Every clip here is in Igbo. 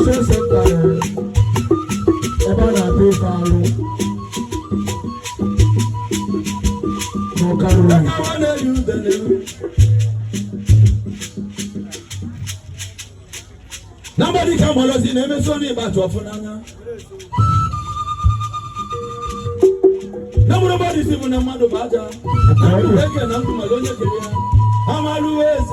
Nobody can follow the name so near but of Nana. Nobody is even a man of Baja. I'm making a Malonia. I'm always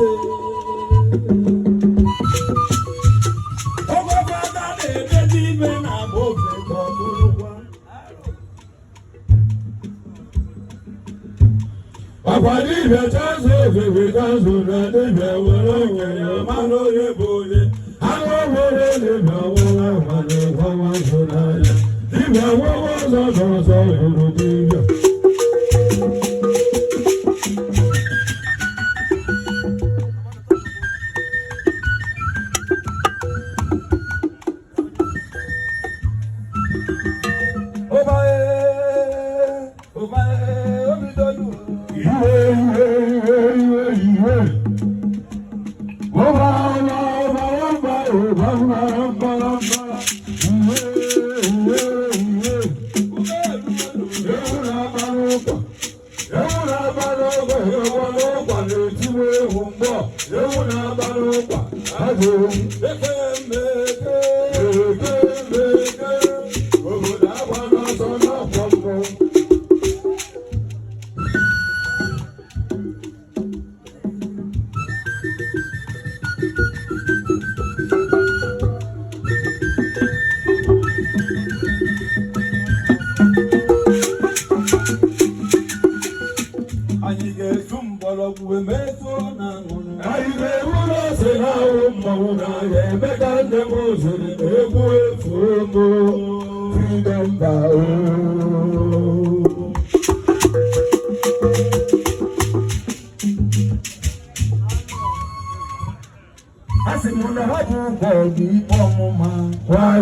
I believe a chance of every chance of the day when you're man or your body. I don't want to live now. I want to die. Leave my woman's on the side. Why